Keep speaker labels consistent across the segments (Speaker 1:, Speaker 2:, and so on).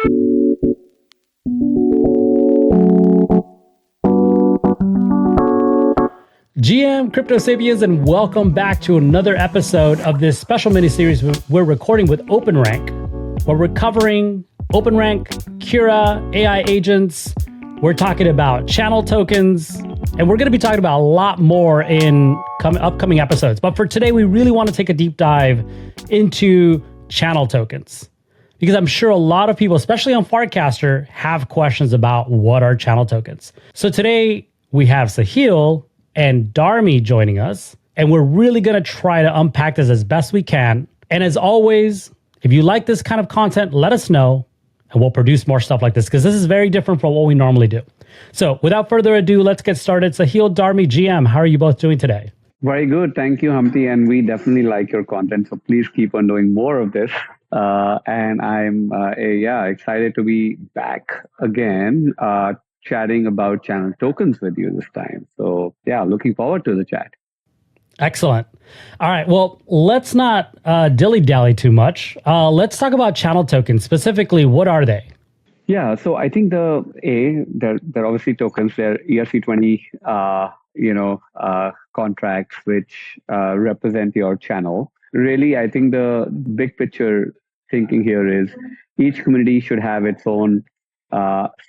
Speaker 1: GM CryptoSapiens, and welcome back to another episode of this special mini-series we're recording with OpenRank, where we're covering OpenRank, Cura, AI agents. We're talking about channel tokens, and we're going to be talking about a lot more in upcoming episodes. But for today, we really want to take a deep dive into channel tokens, because I'm sure a lot of people, especially on Farcaster, have questions about what are channel tokens. So today we have Sahil and Dharmi joining us, and we're really going to try to unpack this as best we can. And as always, if you like this kind of content, let us know, and we'll produce more stuff like this, because this is very different from what we normally do. So without further ado, let's get started. Sahil, Dharmi, GM, how are you both doing today?
Speaker 2: Very good. Thank you, Humpty. And we definitely like your content. So please keep on doing more of this. And I'm excited to be back again, chatting about channel tokens with you this time. So yeah, looking forward to the chat.
Speaker 1: Excellent. All right. Well, let's not dilly-dally too much. Let's talk about channel tokens. Specifically, what are they?
Speaker 2: Yeah, so I think they're obviously tokens. They're ERC20, contracts which represent your channel. Really, I think the big picture thinking here is each community should have its own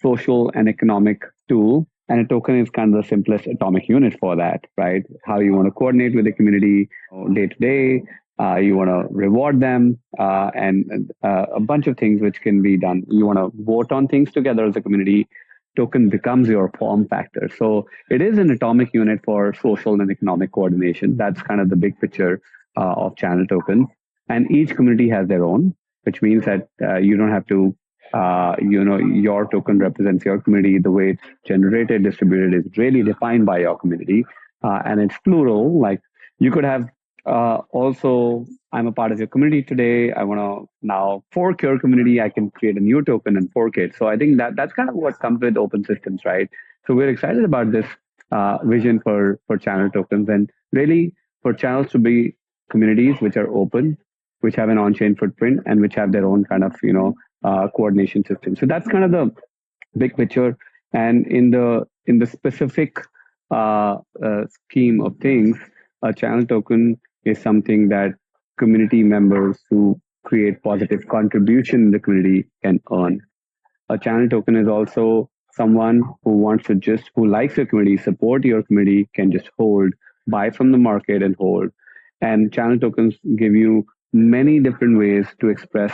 Speaker 2: social and economic tool, and a token is kind of the simplest atomic unit for that, right? How you want to coordinate with the community day to day. You want to reward them, and a bunch of things which can be done. You want to vote on things together as a community. Token becomes your form factor. So it is an atomic unit for social and economic coordination. That's kind of the big picture of channel tokens. And each community has their own, which means that you don't have to, your token represents your community. The way it's generated, distributed is really defined by your community. And it's plural. Like you could have also, I'm a part of your community today. I want to now fork your community. I can create a new token and fork it. So I think that's kind of what comes with open systems, right? So we're excited about this vision for channel tokens, and really for channels to be communities which are open, which have an on-chain footprint, and which have their own kind of coordination system. So that's kind of the big picture. And in the specific scheme of things, a channel token is something that community members who create positive contribution in the community can earn. A channel token is also someone who likes your community, support your community, can just hold, buy from the market and hold. And channel tokens give you many different ways to express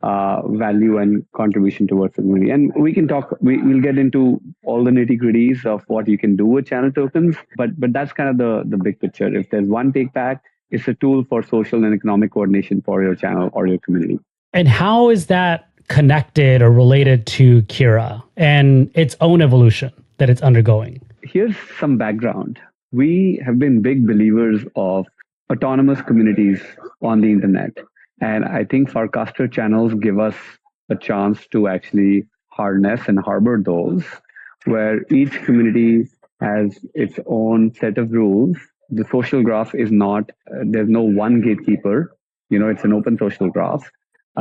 Speaker 2: value and contribution towards the community. And we can we'll get into all the nitty gritties of what you can do with channel tokens, but that's kind of the big picture. If there's one take back, it's a tool for social and economic coordination for your channel or your community.
Speaker 1: And how is that connected or related to Cura and its own evolution that it's undergoing?
Speaker 2: Here's some background. We have been big believers of autonomous communities on the internet. And I think Farcaster channels give us a chance to actually harness and harbor those, where each community has its own set of rules. The social graph is not, there's no one gatekeeper. It's an open social graph.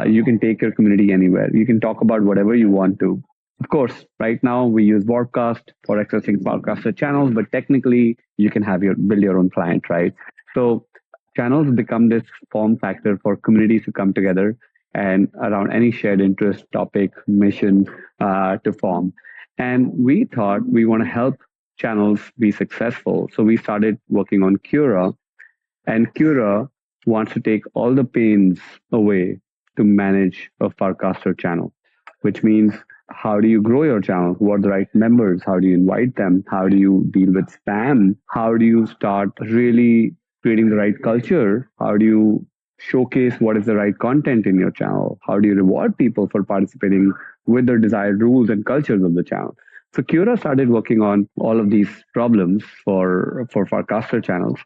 Speaker 2: You can take your community anywhere. You can talk about whatever you want to. Of course, right now we use Broadcast for accessing Farcaster channels, but technically you can build your own client, right? So channels become this form factor for communities to come together and around any shared interest, topic, mission to form. And we thought we want to help channels be successful. So we started working on Cura, and Cura wants to take all the pains away to manage a Farcaster channel, which means how do you grow your channel? Who are the right members? How do you invite them? How do you deal with spam? How do you start really creating the right culture? How do you showcase what is the right content in your channel? How do you reward people for participating with the desired rules and cultures of the channel? So Cura started working on all of these problems for Farcaster channels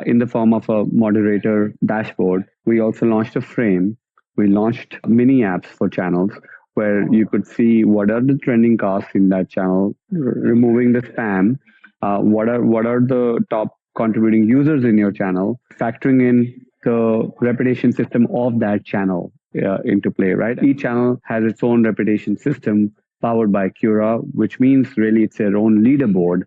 Speaker 2: in the form of a moderator dashboard. We also launched a frame. We launched mini apps for channels where you could see what are the trending costs in that channel, removing the spam, what are the top contributing users in your channel, factoring in the reputation system of that channel, into play, right? Each channel has its own reputation system powered by Cura, which means really it's their own leaderboard.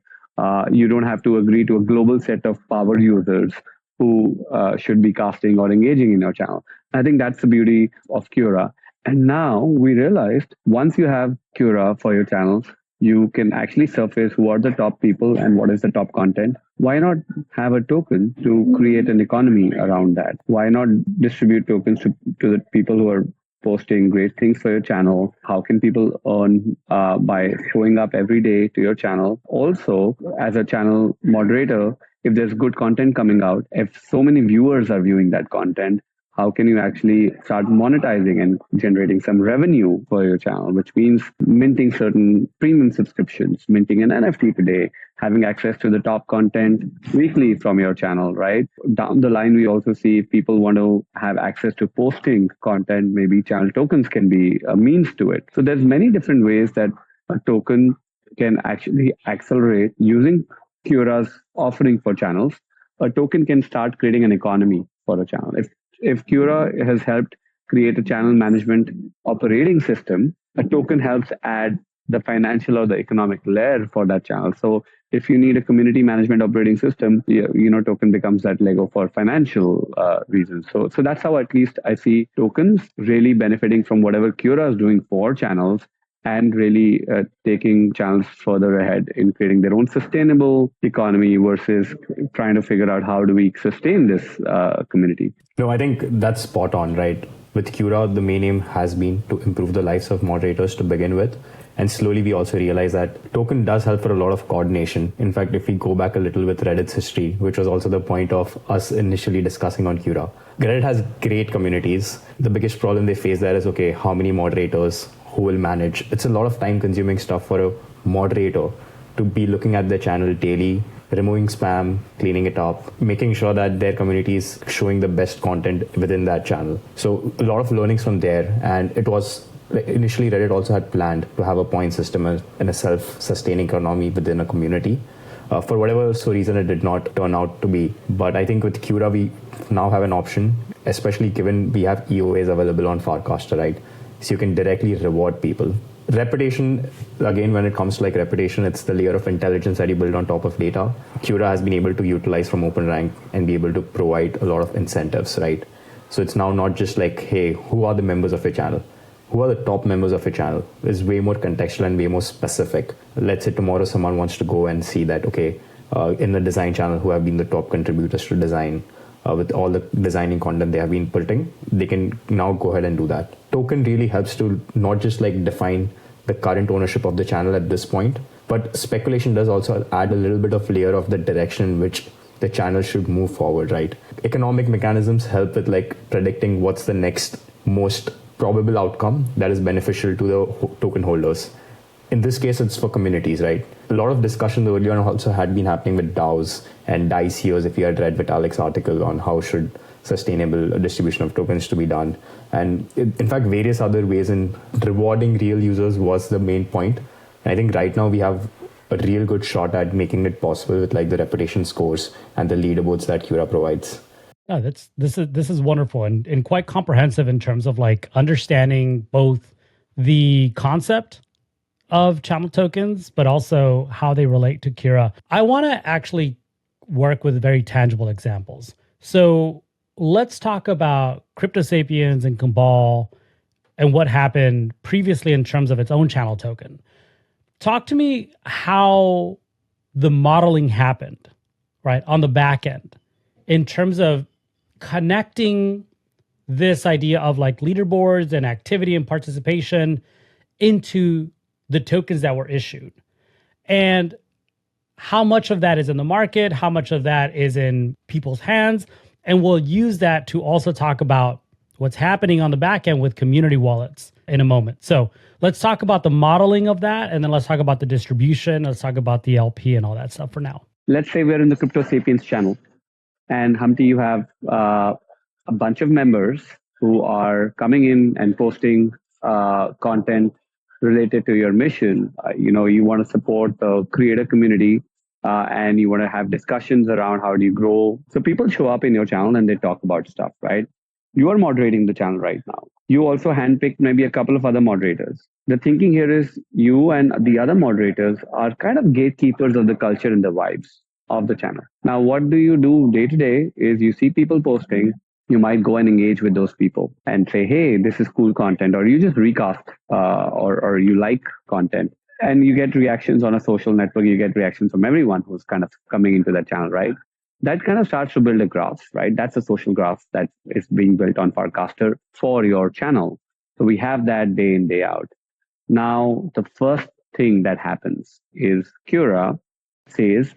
Speaker 2: You don't have to agree to a global set of power users who should be casting or engaging in your channel. I think that's the beauty of Cura. And now we realized once you have Cura for your channels, you can actually surface who are the top people and what is the top content. Why not have a token to create an economy around that? Why not distribute tokens to the people who are posting great things for your channel? How can people earn by showing up every day to your channel? Also, as a channel moderator, if there's good content coming out, if so many viewers are viewing that content, how can you actually start monetizing and generating some revenue for your channel, which means minting certain premium subscriptions, minting an NFT today, having access to the top content weekly from your channel, right? Down the line, we also see if people want to have access to posting content, maybe channel tokens can be a means to it. So there's many different ways that a token can actually accelerate using Cura's offering for channels. A token can start creating an economy for a channel. If Cura has helped create a channel management operating system, a token helps add the financial or the economic layer for that channel. So if you need a community management operating system, token becomes that Lego for financial reasons. So that's how at least I see tokens really benefiting from whatever Cura is doing for channels and really taking channels further ahead in creating their own sustainable economy versus trying to figure out how do we sustain this community.
Speaker 3: No, I think that's spot on, right? With Cura, the main aim has been to improve the lives of moderators to begin with. And slowly we also realize that token does help for a lot of coordination. In fact, if we go back a little with Reddit's history, which was also the point of us initially discussing on Cura, Reddit has great communities. The biggest problem they face there is, okay, how many moderators, who will manage? It's a lot of time consuming stuff for a moderator to be looking at their channel daily, removing spam, cleaning it up, making sure that their community is showing the best content within that channel. So a lot of learnings from there. And it was initially Reddit also had planned to have a point system and a self-sustaining economy within a community. For whatever reason, it did not turn out to be. But I think with Cura, we now have an option, especially given we have EOAs available on Farcaster, right? So you can directly reward people. Reputation, again, when it comes to like reputation, it's the layer of intelligence that you build on top of data. Cura has been able to utilize from OpenRank and be able to provide a lot of incentives, right? So it's now not just like, hey, who are the members of your channel? Who are the top members of your channel? It's way more contextual and way more specific. Let's say tomorrow someone wants to go and see that, okay, in the design channel, who have been the top contributors to design, with all the designing content they have been putting, they can now go ahead and do that. Token really helps to not just like define the current ownership of the channel at this point, but speculation does also add a little bit of layer of the direction in which the channel should move forward, right? Economic mechanisms help with like predicting what's the next most probable outcome that is beneficial to the token holders. In this case, it's for communities, right? A lot of discussion earlier on also had been happening with DAOs and DAI CEOs, if you had read Vitalik's article on how should sustainable distribution of tokens to be done. And in fact, various other ways in rewarding real users was the main point. And I think right now we have a real good shot at making it possible with like the reputation scores and the leaderboards that Cura provides.
Speaker 1: Oh, this is wonderful and quite comprehensive in terms of like understanding both the concept of channel tokens, but also how they relate to Cura. I want to actually work with very tangible examples. So let's talk about CryptoSapiens and Cabal and what happened previously in terms of its own channel token. Talk to me how the modeling happened, right, on the back end in terms of connecting this idea of like leaderboards and activity and participation into the tokens that were issued, and how much of that is in the market, how much of that is in people's hands. And we'll use that to also talk about what's happening on the back end with community wallets in a moment. So let's talk about the modeling of that, and then let's talk about the distribution. Let's talk about the LP and all that stuff for now.
Speaker 2: Let's say we're in the CryptoSapiens channel, and Humpty, you have a bunch of members who are coming in and posting content related to your mission. You want to support the creator community, and you want to have discussions around how do you grow. So people show up in your channel and they talk about stuff, right? You are moderating the channel right now. You also handpicked maybe a couple of other moderators. The thinking here is you and the other moderators are kind of gatekeepers of the culture and the vibes of the channel. Now, what do you do day to day is you see people posting, you might go and engage with those people and say, hey, this is cool content, or you just recast or you like content. And you get reactions on a social network, you get reactions from everyone who's kind of coming into that channel, right? That kind of starts to build a graph, right? That's a social graph that is being built on Farcaster for your channel. So we have that day in, day out. Now, the first thing that happens is Cura says,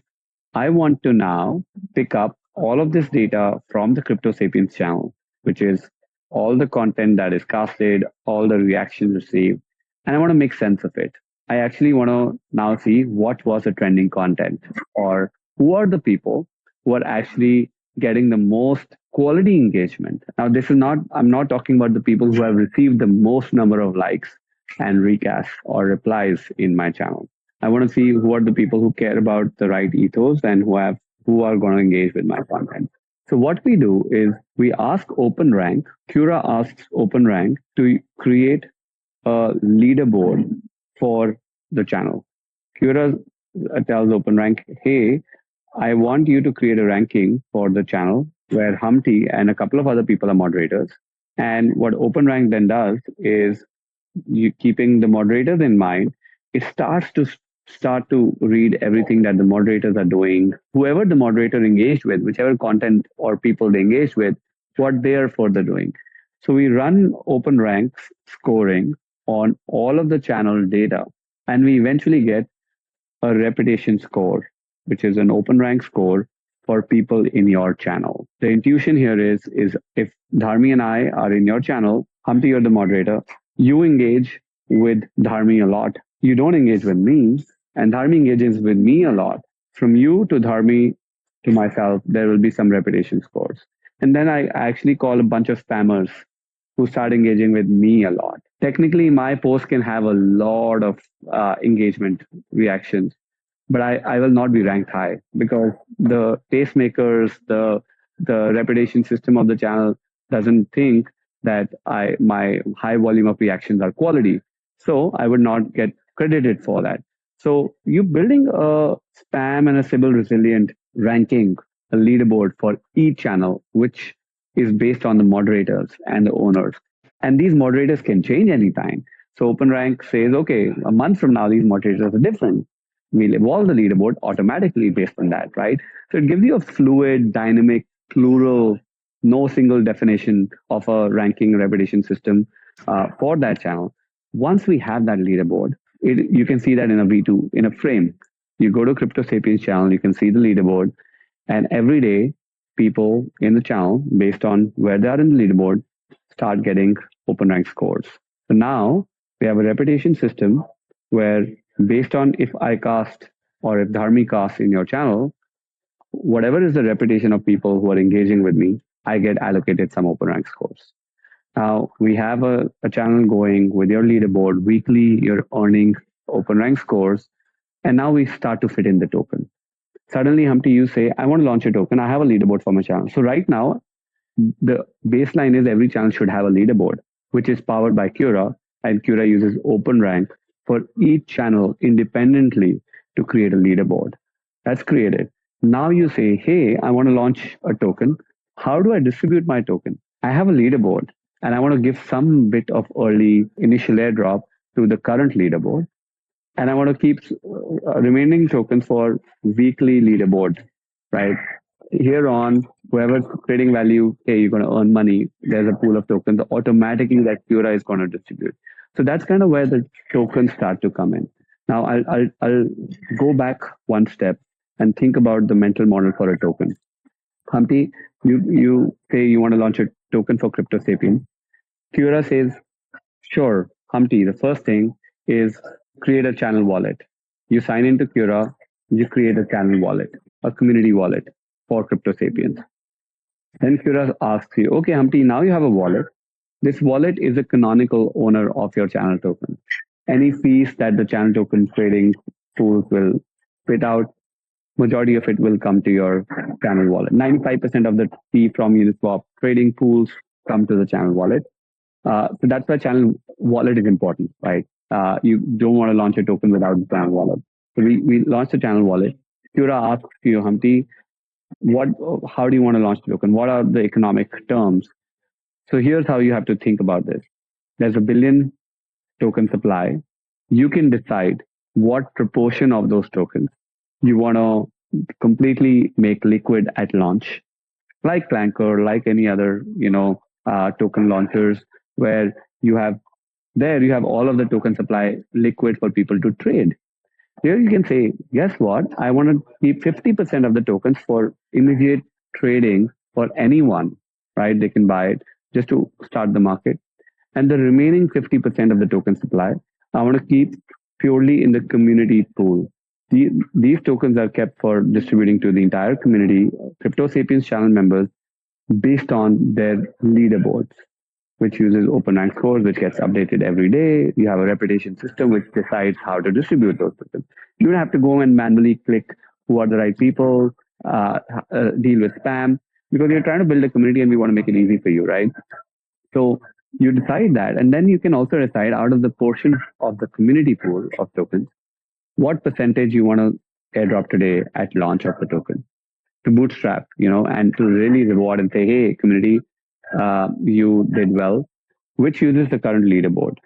Speaker 2: I want to now pick up all of this data from the CryptoSapiens channel, which is all the content that is casted, all the reactions received, and I want to make sense of it. I actually want to now see what was the trending content, or who are the people who are actually getting the most quality engagement. Now, this is not, I'm not talking about the people who have received the most number of likes and recasts or replies in my channel. I want to see who are the people who care about the right ethos and who are going to engage with my content. So what we do is we ask OpenRank, Cura asks OpenRank to create a leaderboard for the channel. Cura tells OpenRank, hey, I want you to create a ranking for the channel where Humpty and a couple of other people are moderators. And what OpenRank then does is, you keeping the moderators in mind, it start to read everything that the moderators are doing, whoever the moderator engaged with, whichever content or people they engaged with, what they are further doing. So we run OpenRank scoring on all of the channel data, and we eventually get a reputation score, which is an OpenRank score for people in your channel. The intuition here is if Dharmi and I are in your channel, Humpty, you're the moderator, you engage with Dharmi a lot. You don't engage with me, and Dharmi engages with me a lot. From you to Dharmi to myself, there will be some reputation scores. And then I actually call a bunch of spammers who start engaging with me a lot. Technically, my post can have a lot of engagement reactions, but I will not be ranked high because the tastemakers, the reputation system of the channel doesn't think that my high volume of reactions are quality. So I would not get credited for that. So you building a spam and a Sybil resilient ranking, a leaderboard for each channel, which is based on the moderators and the owners. And these moderators can change anytime. So OpenRank says, okay, a month from now, these moderators are different. We'll evolve the leaderboard automatically based on that, right? So it gives you a fluid, dynamic, plural, no single definition of a ranking reputation system for that channel. Once we have that leaderboard, you can see that in a V2, in a frame. You go to CryptoSapiens channel, you can see the leaderboard, and every day, people in the channel, based on where they are in the leaderboard, start getting OpenRank scores. So now we have a reputation system where, based on if I cast or if Dharmi casts in your channel, whatever is the reputation of people who are engaging with me, I get allocated some OpenRank scores. Now we have a channel going with your leaderboard. Weekly, you're earning OpenRank scores. And now we start to fit in the token. Suddenly, Humpty, you say, I want to launch a token. I have a leaderboard for my channel. So right now, the baseline is every channel should have a leaderboard, which is powered by Cura, and Cura uses OpenRank for each channel independently to create a leaderboard. That's created. Now you say, hey, I want to launch a token. How do I distribute my token? I have a leaderboard and I want to give some bit of early initial airdrop to the current leaderboard. And I want to keep remaining tokens for weekly leaderboard, right? Here on, whoever's creating value, hey, you're going to earn money. There's a pool of tokens automatically that Cura is going to distribute. So that's kind of where the tokens start to come in. Now I'll go back one step and think about the mental model for a token. Humpty, you say you want to launch a token for CryptoSapiens. Cura says, sure, Humpty, the first thing is create a channel wallet. You sign into Cura, you create a channel wallet, a community wallet for CryptoSapiens. Then Cura asks you, okay, Humpty, now you have a wallet. This wallet is a canonical owner of your channel token. Any fees that the channel token trading tools will spit out, majority of it will come to your channel wallet. 95% of the fee from Uniswap trading pools come to the channel wallet. So that's why channel wallet is important, right? You don't want to launch a token without the channel wallet. So we launched the channel wallet. Cura asks you, Humpty, what, how do you want to launch the token? What are the economic terms? So here's how you have to think about this. There's a billion token supply. You can decide what proportion of those tokens you want to completely make liquid at launch, like Clanker, like any other, token launchers, where you have you have all of the token supply liquid for people to trade. Here you can say, guess what? I want to keep 50% of the tokens for immediate trading for anyone, right? They can buy it just to start the market. And the remaining 50% of the token supply, I want to keep purely in the community pool. These tokens are kept for distributing to the entire community, CryptoSapiens channel members, based on their leaderboards, which uses OpenRank scores, which gets updated every day. You have a reputation system which decides how to distribute those tokens. You don't have to go and manually click who are the right people, deal with spam, because you're trying to build a community and we want to make it easy for you, right? So you decide that, and then you can also decide out of the portion of the community pool of tokens, what percentage you want to airdrop today at launch of the token to bootstrap, and to really reward and say, hey, community, you did well, which uses the current leaderboard,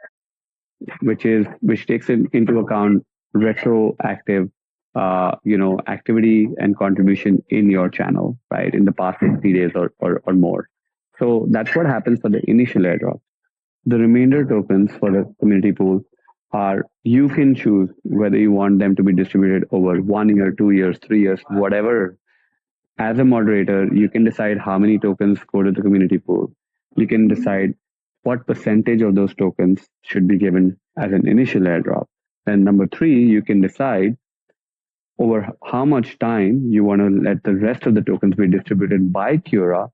Speaker 2: which takes into account retroactive, activity and contribution in your channel, right, in the past 60 days or more. So that's what happens for the initial airdrop. The remainder tokens for the community pool are, you can choose whether you want them to be distributed over 1 year, 2 years, 3 years, whatever. As a moderator, you can decide how many tokens go to the community pool. You can decide what percentage of those tokens should be given as an initial airdrop. And number 3, you can decide over how much time you want to let the rest of the tokens be distributed by Cura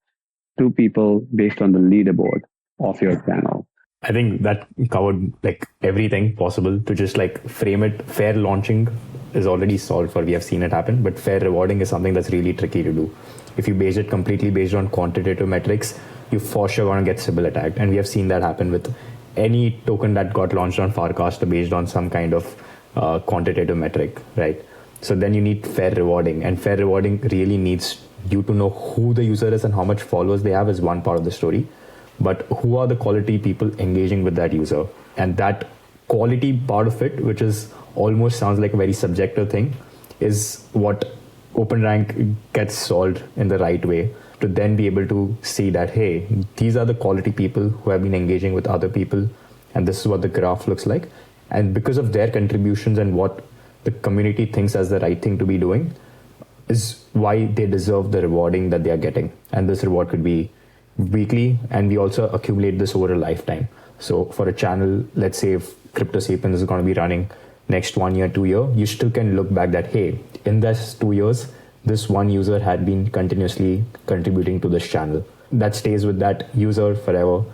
Speaker 2: to people based on the leaderboard of your channel.
Speaker 3: I think that covered like everything possible to just like frame it. Fair launching is already solved for, we have seen it happen, but fair rewarding is something that's really tricky to do. If you base it completely based on quantitative metrics, you for sure going to get Sybil attacked. And we have seen that happen with any token that got launched on Farcaster based on some kind of quantitative metric, right? So then you need fair rewarding, and fair rewarding really needs you to know who the user is and how much followers they have is one part of the story. But who are the quality people engaging with that user? And that quality part of it, which is almost sounds like a very subjective thing, is what OpenRank gets solved in the right way to then be able to see that, hey, these are the quality people who have been engaging with other people, and this is what the graph looks like. And because of their contributions and what the community thinks as the right thing to be doing is why they deserve the rewarding that they are getting. And this reward could be weekly, and we also accumulate this over a lifetime. So for a channel, let's say if CryptoSapiens is going to be running next 1 year, 2 year, you still can look back that, hey, in this 2 years, this one user had been continuously contributing to this channel. That stays with that user forever.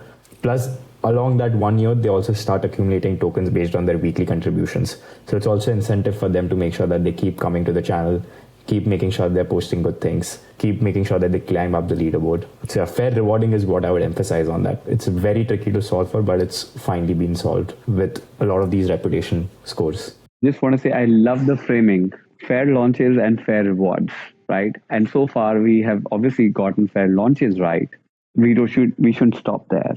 Speaker 3: Plus, along that 1 year, they also start accumulating tokens based on their weekly contributions. So it's also incentive for them to make sure that they keep coming to the channel, keep making sure they're posting good things, keep making sure that they climb up the leaderboard. So a fair rewarding is what I would emphasize on that. It's very tricky to solve for, but it's finally been solved with a lot of these reputation scores.
Speaker 2: Just want to say, I love the framing, fair launches and fair rewards, right? And so far, we have obviously gotten fair launches right. We shouldn't stop there.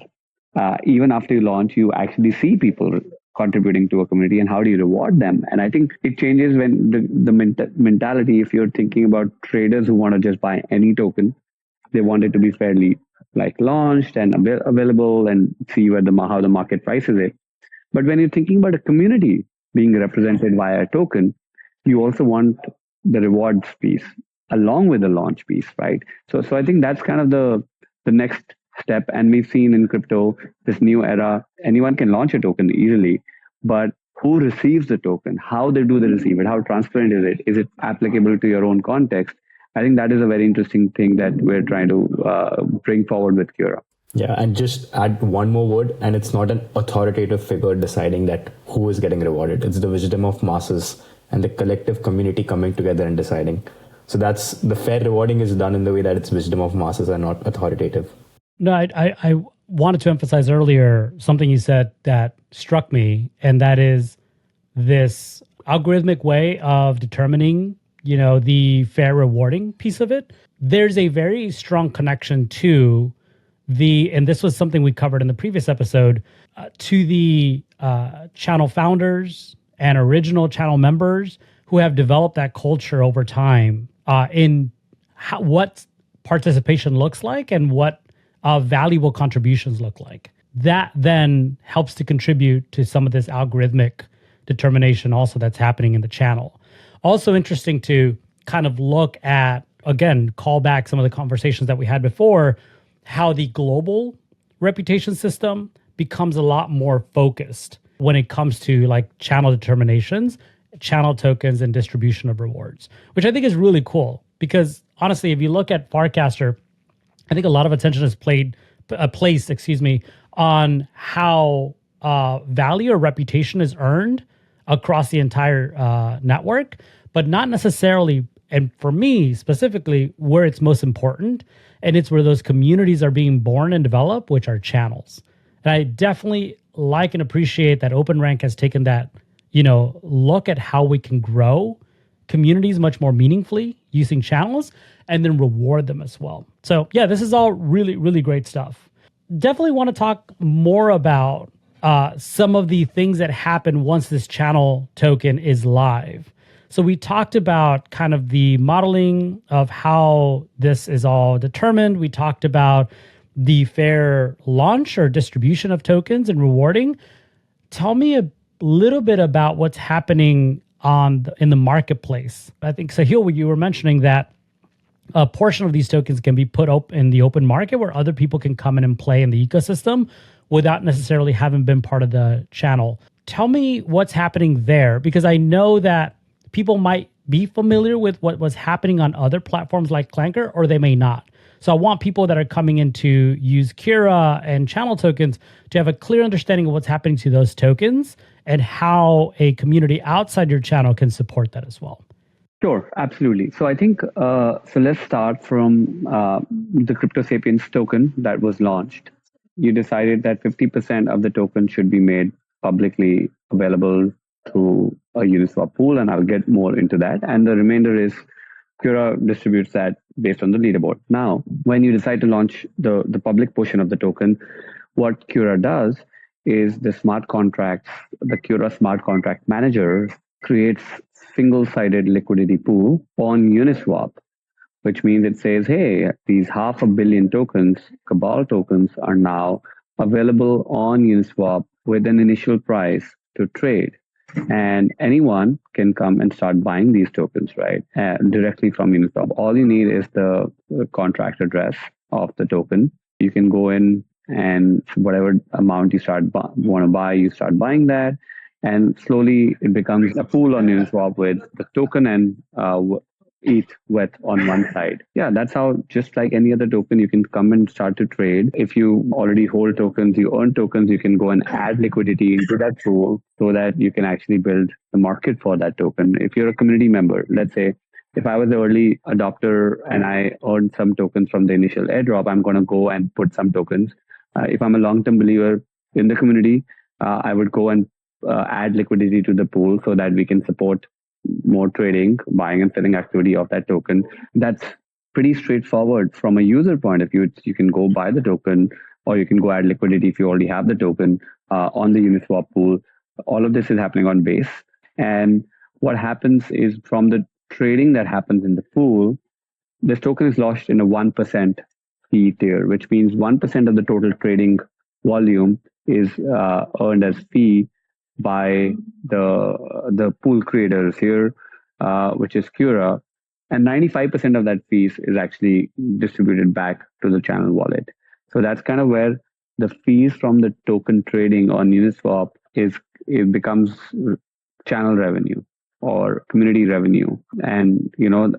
Speaker 2: Even after you launch, you actually see people contributing to a community, and how do you reward them? And I think it changes when the mentality, if you're thinking about traders who want to just buy any token, they want it to be fairly like launched and available and see where how the market prices it. But when you're thinking about a community being represented via a token, you also want the rewards piece along with the launch piece, right? So I think that's kind of the next step. And we've seen in crypto, this new era, anyone can launch a token easily, but who receives the token? How they do they receive it? How transparent is it? Is it applicable to your own context? I think that is a very interesting thing that we're trying to bring forward with Cura.
Speaker 3: Yeah, and just add one more word, and it's not an authoritative figure deciding that who is getting rewarded. It's the wisdom of masses and the collective community coming together and deciding. So that's the fair rewarding is done in the way that it's wisdom of masses and not authoritative.
Speaker 1: No, I wanted to emphasize earlier something you said that struck me, and that is this algorithmic way of determining, the fair rewarding piece of it. There's a very strong connection to and this was something we covered in the previous episode, to the channel founders and original channel members who have developed that culture over time in what participation looks like and what valuable contributions look like. That then helps to contribute to some of this algorithmic determination also that's happening in the channel. Also interesting to kind of look at, again, call back some of the conversations that we had before, how the global reputation system becomes a lot more focused when it comes to like channel determinations, channel tokens, and distribution of rewards, which I think is really cool. Because honestly, if you look at Farcaster, I think a lot of attention is placed, on how value or reputation is earned across the entire network, but not necessarily, and for me specifically, where it's most important. And it's where those communities are being born and developed, which are channels. And I definitely like and appreciate that OpenRank has taken that, look at how we can grow communities much more meaningfully using channels and then reward them as well. So yeah, this is all really, really great stuff. Definitely want to talk more about some of the things that happen once this channel token is live. So we talked about kind of the modeling of how this is all determined. We talked about the fair launch or distribution of tokens and rewarding. Tell me a little bit about what's happening in the marketplace. I think, Sahil, you were mentioning that a portion of these tokens can be put up in the open market where other people can come in and play in the ecosystem without necessarily having been part of the channel. Tell me what's happening there, because I know that people might be familiar with what was happening on other platforms like Clanker, or they may not. So I want people that are coming in to use Cura and channel tokens to have a clear understanding of what's happening to those tokens and how a community outside your channel can support that as well.
Speaker 2: Sure, absolutely. So I think, so let's start from the CryptoSapiens token that was launched. You decided that 50% of the token should be made publicly available through a Uniswap pool, and I'll get more into that. And the remainder is Cura distributes that based on the leaderboard. Now, when you decide to launch the public portion of the token, what Cura does is the smart contracts, the Cura smart contract manager creates single-sided liquidity pool on Uniswap, which means it says, hey, these 500 million tokens, Cabal tokens, are now available on Uniswap with an initial price to trade. And anyone can come and start buying these tokens, right, directly from Uniswap. All you need is the contract address of the token. You can go in and whatever amount you want to buy, you start buying that. And slowly it becomes a pool on Uniswap with the token and ETH with on one side. Yeah, that's how, just like any other token, you can come and start to trade. If you already hold tokens, you earn tokens, you can go and add liquidity into that pool so that you can actually build the market for that token. If you're a community member, let's say, if I was the early adopter and I earned some tokens from the initial airdrop, I'm going to go and put some tokens. If I'm a long-term believer in the community, I would go and add liquidity to the pool so that we can support more trading, buying and selling activity of that token. That's pretty straightforward from a user point of view. You can go buy the token, or you can go add liquidity if you already have the token on the Uniswap pool. All of this is happening on Base. And what happens is from the trading that happens in the pool, this token is launched in a 1% fee tier, which means 1% of the total trading volume is earned as fee by the pool creators here, which is Cura, and 95% of that fees is actually distributed back to the channel wallet. So that's kind of where the fees from the token trading on Uniswap it becomes channel revenue or community revenue, and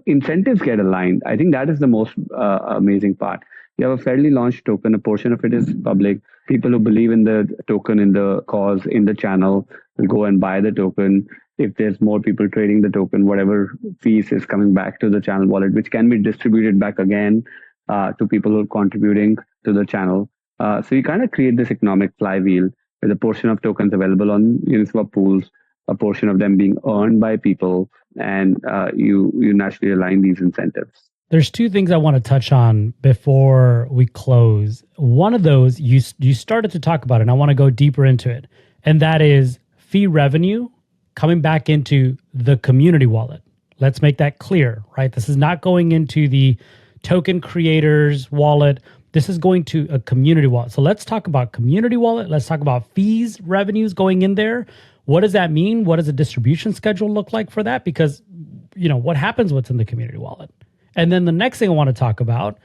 Speaker 2: incentives get aligned. I think that is the most amazing part. You have a fairly launched token, a portion of it is public. People who believe in the token, in the cause, in the channel will go and buy the token. If there's more people trading the token, whatever fees is coming back to the channel wallet, which can be distributed back again to people who are contributing to the channel. So you kind of create this economic flywheel with a portion of tokens available on Uniswap pools, a portion of them being earned by people, and you naturally align these incentives.
Speaker 1: There's two things I want to touch on before we close. One of those you started to talk about it, and I want to go deeper into it, and that is fee revenue coming back into the community wallet. Let's make that clear, right? This is not going into the token creators wallet. This is going to a community wallet. So let's talk about community wallet. Let's talk about fees, revenues going in there. What does that mean? What does the distribution schedule look like for that? Because, what happens what's in the community wallet? And then the next thing I want to talk about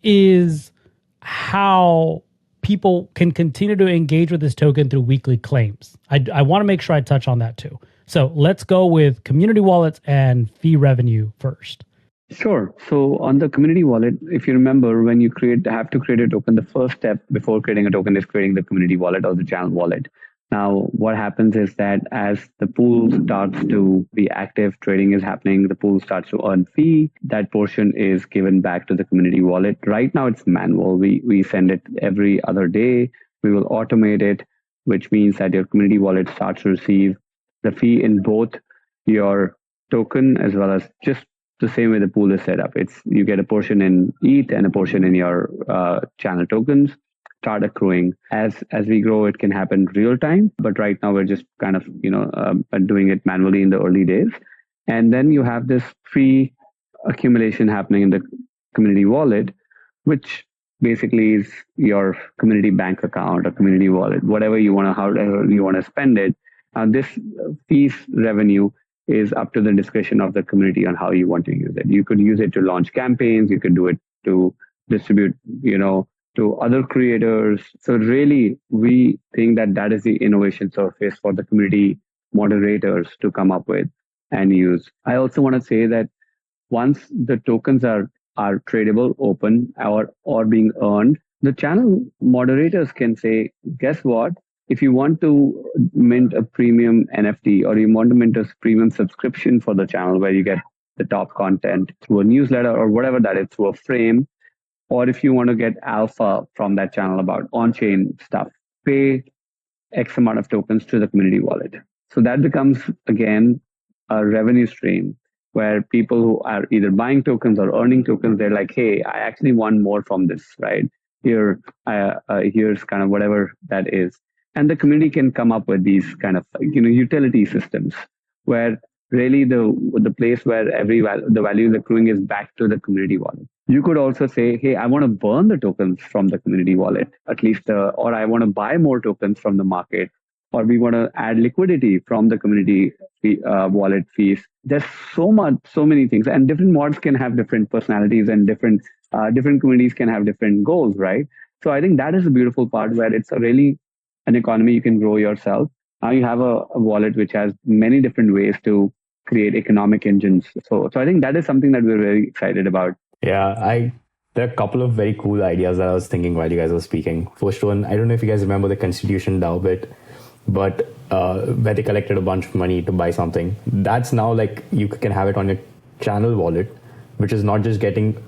Speaker 1: is how people can continue to engage with this token through weekly claims. I want to make sure I touch on that too. So let's go with community wallets and fee revenue first.
Speaker 2: Sure. So on the community wallet, if you remember, when you have to create a token, the first step before creating a token is creating the community wallet or the channel wallet. Now, what happens is that as the pool starts to be active, trading is happening, the pool starts to earn fee, that portion is given back to the community wallet. Right now, it's manual. We send it every other day. We will automate it, which means that your community wallet starts to receive the fee in both your token as well as just the same way the pool is set up. You get a portion in ETH and a portion in your channel tokens. Start accruing as we grow. It can happen real time, but right now we're just kind of doing it manually in the early days. And then you have this free accumulation happening in the community wallet, which basically is your community bank account or community wallet, however you want to spend it. This fees revenue is up to the discretion of the community on how you want to use it. You could use it to launch campaigns. You could do it to distribute, to other creators. So really, we think that is the innovation surface for the community moderators to come up with and use. I also want to say that once the tokens are tradable, open, or being earned, the channel moderators can say, guess what? If you want to mint a premium NFT or you want to mint a premium subscription for the channel where you get the top content through a newsletter or whatever that is, through a frame, or if you want to get alpha from that channel about on-chain stuff, pay X amount of tokens to the community wallet. So that becomes, again, a revenue stream where people who are either buying tokens or earning tokens, they're like, hey, I actually want more from this, right? Here's kind of whatever that is. And the community can come up with these kind of utility systems where really the place where the value is accruing is back to the community wallet. You could also say, hey, I want to burn the tokens from the community wallet, at least, or I want to buy more tokens from the market, or we want to add liquidity from the community wallet fees. There's so many things, and different mods can have different personalities, and different communities can have different goals, right? So I think that is the beautiful part where it's really an economy you can grow yourself. Now you have a wallet which has many different ways to create economic engines. So I think that is something that we're very excited about.
Speaker 3: Yeah, there are a couple of very cool ideas that I was thinking while you guys were speaking. First one, I don't know if you guys remember the Constitution DAO bit, but where they collected a bunch of money to buy something. That's now like you can have it on your channel wallet, which is not just getting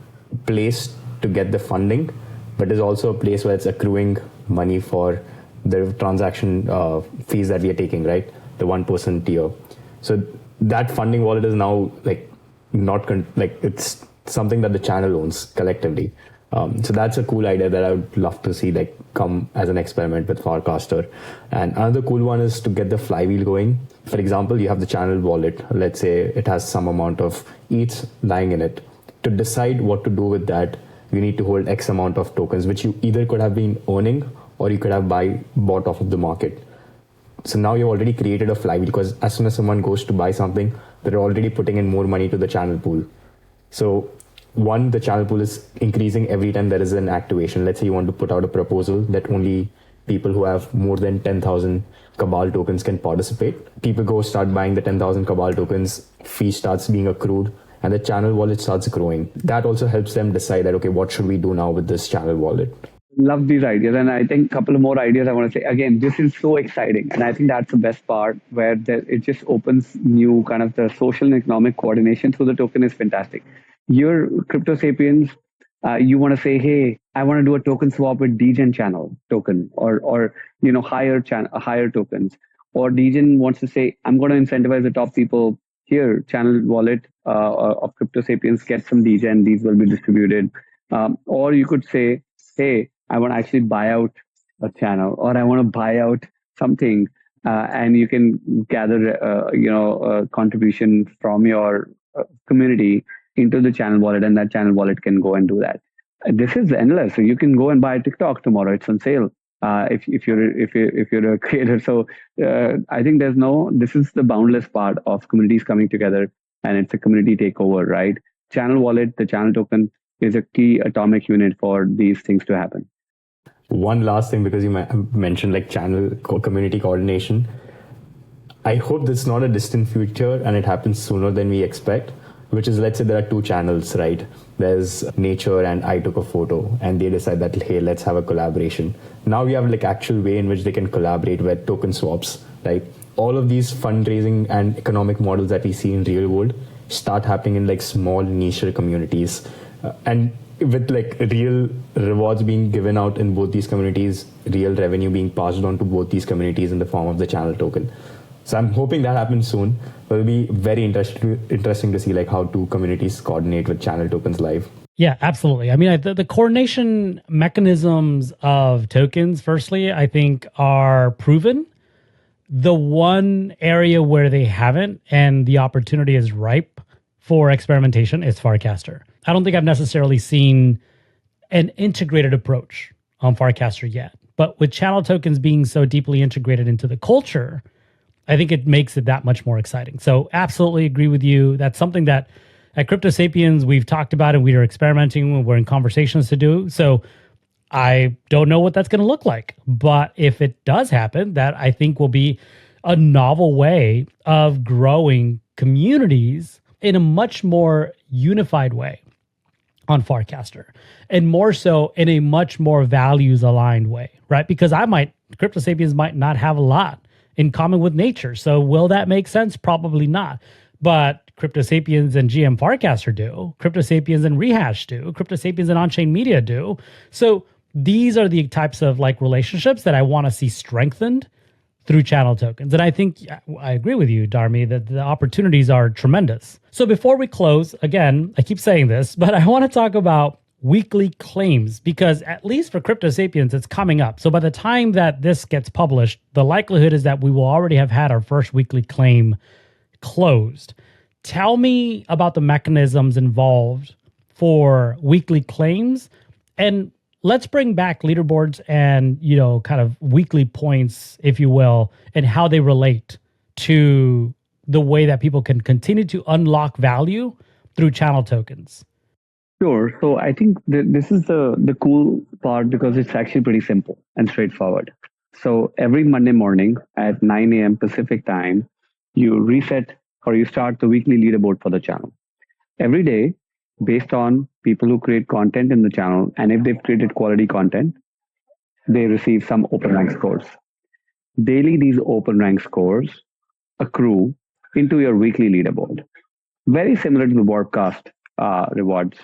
Speaker 3: placed to get the funding, but is also a place where it's accruing money for the transaction fees that we are taking, right? The 1% tier. So that funding wallet is now like it's something that the channel owns collectively. So that's a cool idea that I would love to see like come as an experiment with Farcaster. And another cool one is to get the flywheel going. For example, you have the channel wallet. Let's say it has some amount of ETH lying in it. To decide what to do with that, you need to hold X amount of tokens, which you either could have been earning or you could have bought off of the market. So now you've already created a flywheel because as soon as someone goes to buy something, they're already putting in more money to the channel pool. So one, the channel pool is increasing every time there is an activation. Let's say you want to put out a proposal that only people who have more than 10,000 Cabal tokens can participate. People go start buying the 10,000 Cabal tokens, fee starts being accrued, and the channel wallet starts growing. That also helps them decide that, okay, what should we do now with this channel wallet?
Speaker 2: Love these ideas. And I think a couple of more ideas I want to say. Again, this is so exciting. And I think that's the best part where it just opens new kind of the social and economic coordination through the token is fantastic. Your CryptoSapiens You want to say, hey, I want to do a token swap with degen channel token, or higher tokens, or degen wants to say, I'm going to incentivize the top people here, channel wallet of CryptoSapiens, get some degen, these will be distributed. Or you could say, hey, I want to actually buy out a channel, or I want to buy out something, and you can gather contribution from your community into the channel wallet, and that channel wallet can go and do that. This is endless. So you can go and buy TikTok tomorrow. It's on sale. If you're a creator. So I think there's no. This is the boundless part of communities coming together, and it's a community takeover, right? Channel wallet, the channel token, is a key atomic unit for these things to happen.
Speaker 3: One last thing, because you mentioned like community coordination. I hope this is not a distant future and it happens sooner than we expect, which is, let's say there are two channels, right? There's Nature and I Took a Photo, and they decide that, hey, let's have a collaboration. Now we have like actual way in which they can collaborate with token swaps, right? All of these fundraising and economic models that we see in real world start happening in like small niche communities. And with like real rewards being given out in both these communities, real revenue being passed on to both these communities in the form of the channel token. So I'm hoping that happens soon. But it'll be very interesting to see like how two communities coordinate with channel tokens live.
Speaker 1: Yeah, absolutely. I mean, the coordination mechanisms of tokens, firstly, I think are proven. The one area where they haven't and the opportunity is ripe for experimentation is Farcaster. I don't think I've necessarily seen an integrated approach on Farcaster yet. But with channel tokens being so deeply integrated into the culture, I think it makes it that much more exciting. So absolutely agree with you. That's something that at CryptoSapiens we've talked about and we are experimenting. We're in conversations to do. So I don't know what that's going to look like. But if it does happen, that I think will be a novel way of growing communities in a much more unified way on Farcaster, and more so in a much more values aligned way, right? Because CryptoSapiens might not have a lot in common with Nature. So will that make sense? Probably not. But CryptoSapiens and GM Farcaster do. CryptoSapiens and Rehash do. CryptoSapiens and Onchain Media do. So these are the types of like relationships that I want to see strengthened through channel tokens. And I think I agree with you, Dharmi, that the opportunities are tremendous. So before we close, again, I keep saying this, but I want to talk about weekly claims, because at least for CryptoSapiens, it's coming up. So by the time that this gets published, the likelihood is that we will already have had our first weekly claim closed. Tell me about the mechanisms involved for weekly claims, and let's bring back leaderboards and, kind of weekly points, if you will, and how they relate to the way that people can continue to unlock value through channel tokens.
Speaker 2: Sure. So I think this is the cool part, because it's actually pretty simple and straightforward. So every Monday morning at 9 a.m. Pacific time, you reset or you start the weekly leaderboard for the channel. Every day, based on people who create content in the channel, and if they've created quality content, they receive some OpenRank scores. Daily, these OpenRank scores accrue into your weekly leaderboard. Very similar to the Warpcast rewards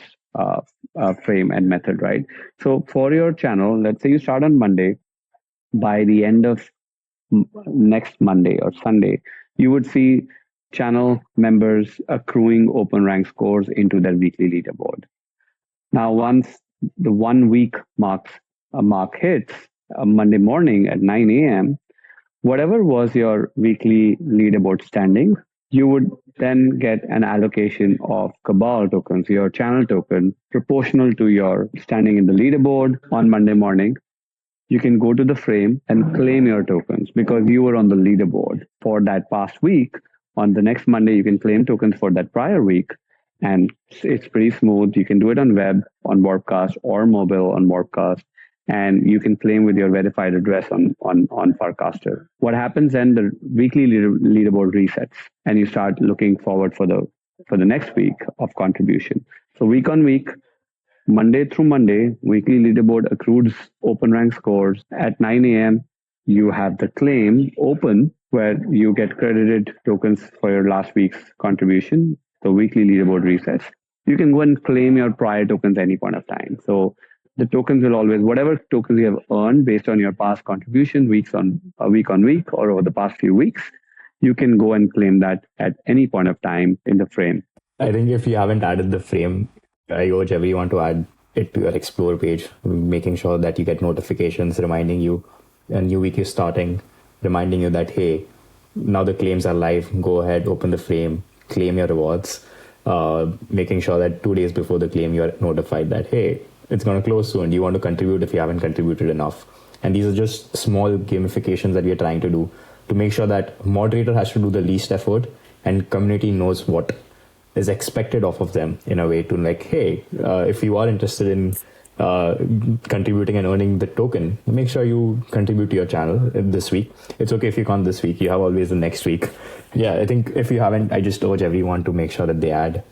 Speaker 2: frame and method, right? So for your channel, let's say you start on Monday, by the end of next Monday or Sunday, you would see channel members accruing OpenRank scores into their weekly leaderboard. Now, once the 1 week mark hits Monday morning at 9 a.m., whatever was your weekly leaderboard standing, you would then get an allocation of Cabal tokens, your channel token, proportional to your standing in the leaderboard on Monday morning. You can go to the frame and claim your tokens because you were on the leaderboard for that past week. On the next Monday, you can claim tokens for that prior week. And it's pretty smooth. You can do it on web, on Warpcast, or mobile on Warpcast. And you can claim with your verified address on Farcaster. What happens then? The weekly leaderboard resets, and you start looking forward for the next week of contribution. So week on week, Monday through Monday, weekly leaderboard accrues OpenRank scores. At 9 a.m., you have the claim open where you get credited tokens for your last week's contribution. The weekly leaderboard resets. you can go and claim your prior tokens at any point of time. So the tokens will always, whatever tokens you have earned based on your past contribution, week on week, or over the past few weeks, you can go and claim that at any point of time in the frame.
Speaker 3: I think if you haven't added the frame, I urge everyone to add it to your Explore page, making sure that you get notifications reminding you a new week is starting, reminding you that, hey, now the claims are live. Go ahead, open the frame, claim your rewards, making sure that 2 days before the claim, you're notified that, hey, it's going to close soon. Do you want to contribute if you haven't contributed enough? And these are just small gamifications that we are trying to do to make sure that moderator has to do the least effort and community knows what is expected of them in a way to like, hey, if you are interested in contributing and earning the token, make sure you contribute to your channel this week. It's okay if you can't this week. You have always the next week. Yeah, I think if you haven't, I just urge everyone to make sure that they add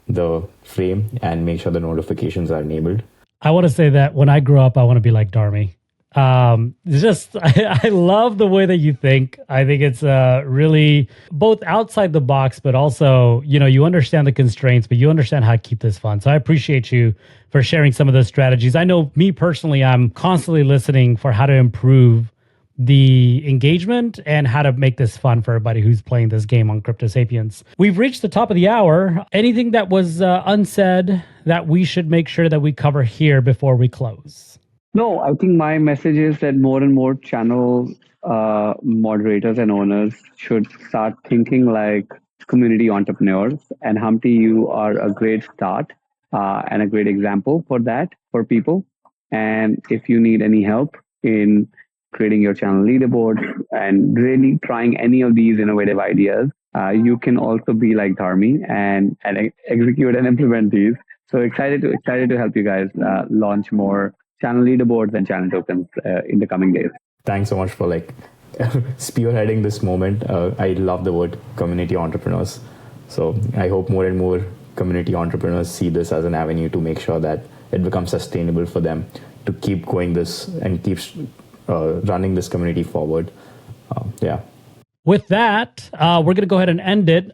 Speaker 3: the frame and make sure the notifications are enabled.
Speaker 1: I want to say that when I grow up, I want to be like Dharmi. I love the way that you think. I think it's really both outside the box, but also, you understand the constraints, but you understand how to keep this fun. So I appreciate you for sharing some of those strategies. I know me personally, I'm constantly listening for how to improve the engagement and how to make this fun for everybody who's playing this game on CryptoSapiens. We've reached the top of the hour. Anything that was unsaid that we should make sure that we cover here before we close?
Speaker 2: No, I think my message is that more and more channel moderators and owners should start thinking like community entrepreneurs. And Humpty, you are a great start and a great example for that for people. And if you need any help in creating your channel leaderboard and really trying any of these innovative ideas, you can also be like Dharmi and execute and implement these. So excited to help you guys launch more channel leaderboards and channel tokens in the coming days.
Speaker 3: Thanks so much for spearheading this moment. I love the word community entrepreneurs. So I hope more and more community entrepreneurs see this as an avenue to make sure that it becomes sustainable for them to keep going this and keep running this community forward.
Speaker 1: With that, we're going to go ahead and end it,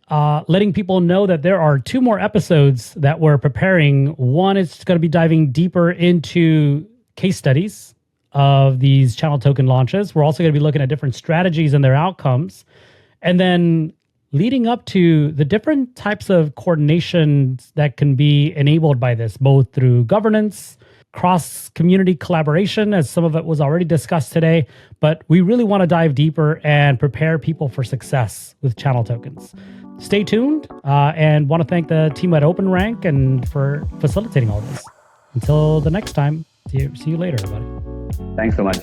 Speaker 1: letting people know that there are 2 more episodes that we're preparing. One is going to be diving deeper into case studies of these channel token launches. We're also going to be looking at different strategies and their outcomes. And then leading up to the different types of coordination that can be enabled by this, both through governance, cross-community collaboration, as some of it was already discussed today. But we really want to dive deeper and prepare people for success with channel tokens. Stay tuned and want to thank the team at OpenRank and for facilitating all this. Until the next time, see you later, everybody.
Speaker 2: Thanks so much.